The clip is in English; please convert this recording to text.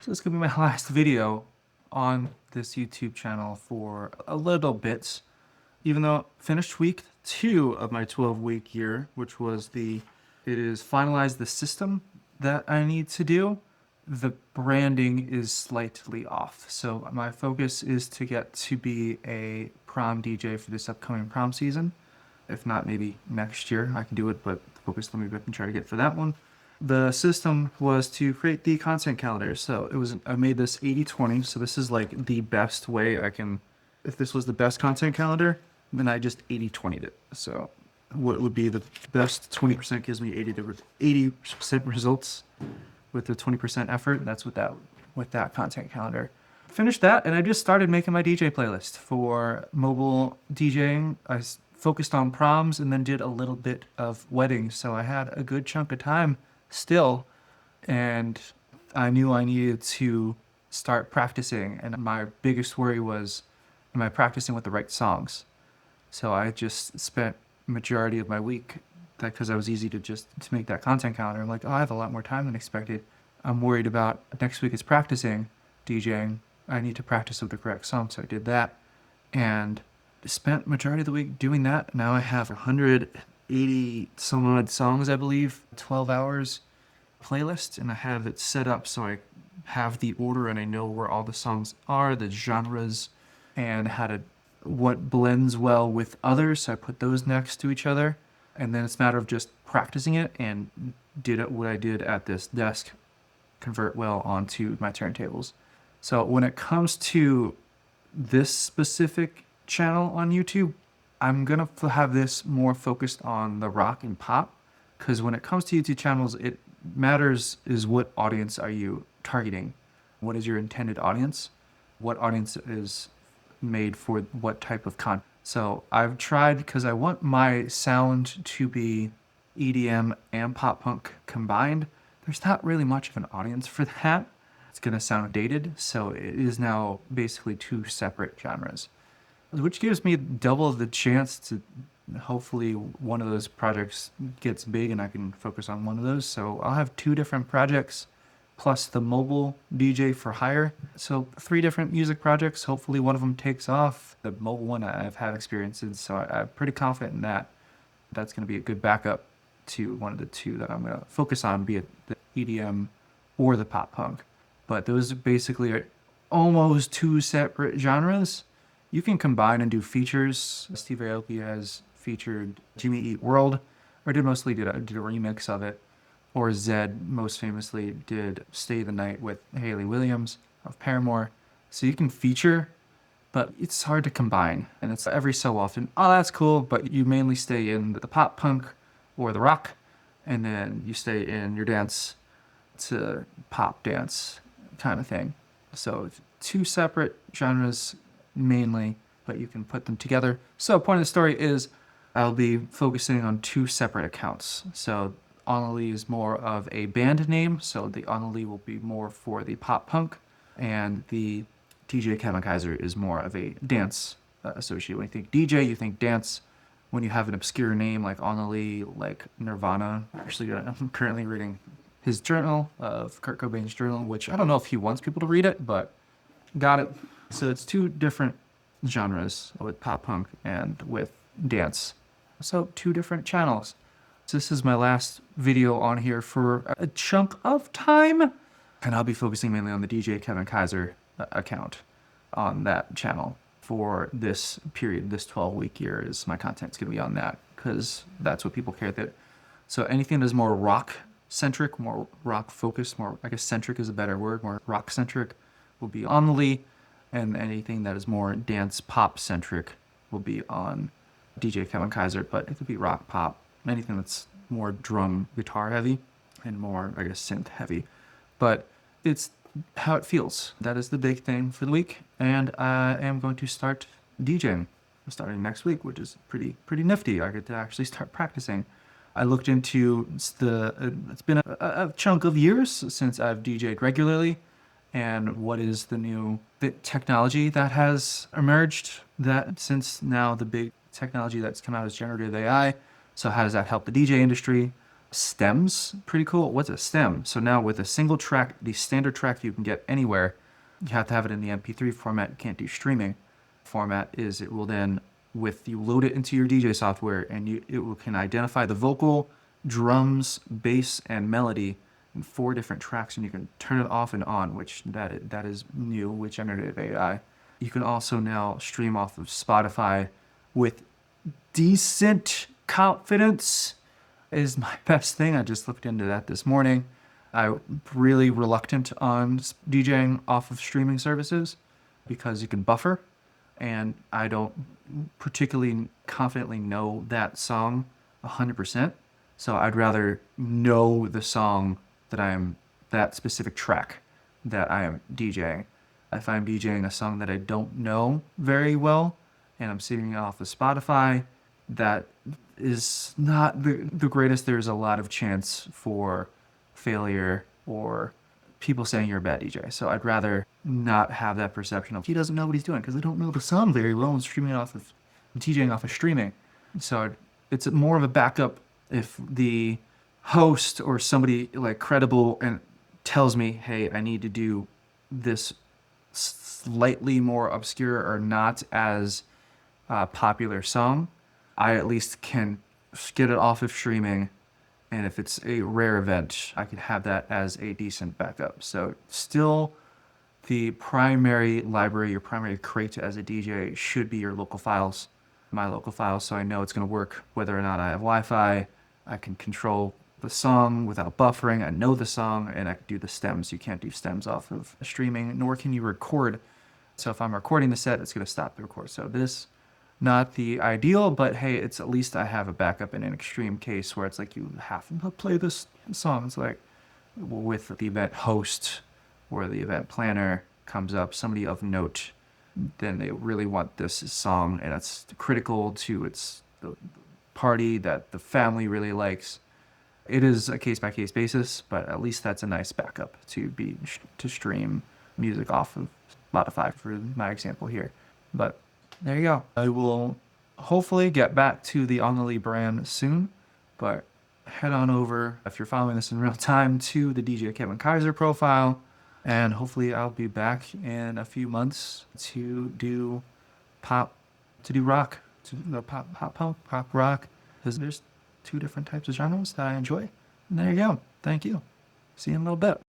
So this is gonna be my last video on this YouTube channel for a little bit, even though I finished week 2 of my 12-week year, which was it is finalized the system that I need to do. The branding is slightly off. So my focus is to get to be a prom DJ for this upcoming prom season. If not, maybe next year I can do it, but the focus, let me try to get for that one. The system was to create the content calendar. So I made this 80/20. So this is like the best way I can, if this was the best content calendar, then I just 80/20'd it. So what would be the best 20% gives me 80% results with the 20% effort. That's with that content calendar. Finished that, and I just started making my DJ playlist for mobile DJing. I focused on proms and then did a little bit of weddings. So I had a good chunk of time still, and I knew I needed to start practicing. And my biggest worry was, am I practicing with the right songs? So I just spent majority of my week, because I was easy to make that content calendar. I'm like, oh, I have a lot more time than expected. I'm worried about next week is practicing DJing. I need to practice with the correct song. So I did that and spent majority of the week doing that. Now I have 180 some odd songs, I believe, 12 hours playlist, and I have it set up so I have the order and I know where all the songs are, the genres, and what blends well with others. So I put those next to each other, and then it's a matter of just practicing it and what I did at this desk convert well onto my turntables. So when it comes to this specific channel on YouTube, I'm gonna have this more focused on the rock and pop, because when it comes to YouTube channels, it matters is what audience are you targeting? What is your intended audience? What audience is made for what type of content? So I've tried, because I want my sound to be EDM and pop punk combined. There's not really much of an audience for that. It's gonna sound dated, so it is now basically 2 separate genres, which gives me double the chance to hopefully one of those projects gets big and I can focus on one of those. So I'll have 2 different projects plus the mobile DJ for hire. So 3 different music projects. Hopefully one of them takes off. The mobile one I've had experience in, so I'm pretty confident in that. That's going to be a good backup to one of the 2 that I'm going to focus on, be it the EDM or the pop punk. But those basically are almost 2 separate genres. You can combine and do features. Steve Aoki has featured Jimmy Eat World, or did a remix of it. Or Zed, most famously, did Stay the Night with Hayley Williams of Paramore. So you can feature, but it's hard to combine. And it's every so often, oh, that's cool, but you mainly stay in the pop punk or the rock, and then you stay in your dance to pop dance kind of thing. So 2 separate genres mainly, but you can put them together. So point of the story is I'll be focusing on 2 separate accounts. So Annalie is more of a band name, so the Annalie will be more for the pop punk, and the DJ Kevin Kaiser is more of a dance associate. When you think DJ, you think dance. When you have an obscure name like Annalie, like Nirvana, actually I'm currently reading his journal of Kurt Cobain's journal, which I don't know if he wants people to read it, but got it. So it's 2 different genres with pop punk and with dance. So 2 different channels. So this is my last video on here for a chunk of time, and I'll be focusing mainly on the DJ Kevin Kaiser account on that channel for this period. This 12-week year is my content's gonna be on that, because that's what people care that. So anything that's more rock centric, more rock focused, more, I guess centric is a better word, more rock centric will be on the Lee, and anything that is more dance pop centric will be on DJ Kevin Kaiser, but it could be rock pop, anything that's more drum guitar heavy and more, I guess, synth heavy. But it's how it feels. That is the big thing for the week, and I am going to start DJing starting next week, which is pretty nifty. I get to actually start practicing. I looked into it's been a chunk of years since I've DJed regularly, and what is the technology that has emerged, that since now the big technology that's come out is generative AI. So how does that help the DJ industry? stems. Pretty cool. What's a stem? So now with a single track, the standard track you can get anywhere, you have to have it in the MP3 format. You can't do streaming format. Is it will then, with you load it into your DJ software, and can identify the vocal, drums, bass, and melody in 4 different tracks, and you can turn it off and on, which that is new with generative AI. You can also now stream off of Spotify with decent confidence is my best thing. I just looked into that this morning. I'm really reluctant on DJing off of streaming services because you can buffer, and I don't particularly confidently know that song 100%. So I'd rather know the song that specific track that I am DJing. If I'm DJing a song that I don't know very well and I'm seeing it off of Spotify, that is not the greatest. There's a lot of chance for failure or people saying you're a bad DJ. So I'd rather not have that perception of he doesn't know what he's doing because I don't know the song very well and DJing off of streaming. So it's more of a backup if the host or somebody like credible and tells me, hey, I need to do this slightly more obscure or not as popular song, I at least can get it off of streaming. And if it's a rare event, I can have that as a decent backup. So still the primary library, your primary crate as a DJ should be your local files, my local files. So I know it's going to work whether or not I have Wi-Fi. I can control the song without buffering. I know the song and I can do the stems. You can't do stems off of streaming, nor can you record. So if I'm recording the set, it's going to stop the record. So this, not the ideal, but hey, it's at least I have a backup in an extreme case where it's like you have to play this song. It's like with the event host or the event planner comes up, somebody of note, then they really want this song and it's critical to the party that the family really likes. It is a case-by-case basis, but at least that's a nice backup to stream music off of Spotify for my example here. But there you go. I will hopefully get back to the Only brand soon, but head on over, if you're following this in real time, to the DJ Kevin Kaiser profile, and hopefully I'll be back in a few months to do rock, pop rock, because there's 2 different types of genres that I enjoy. And there you go. Thank you. See you in a little bit.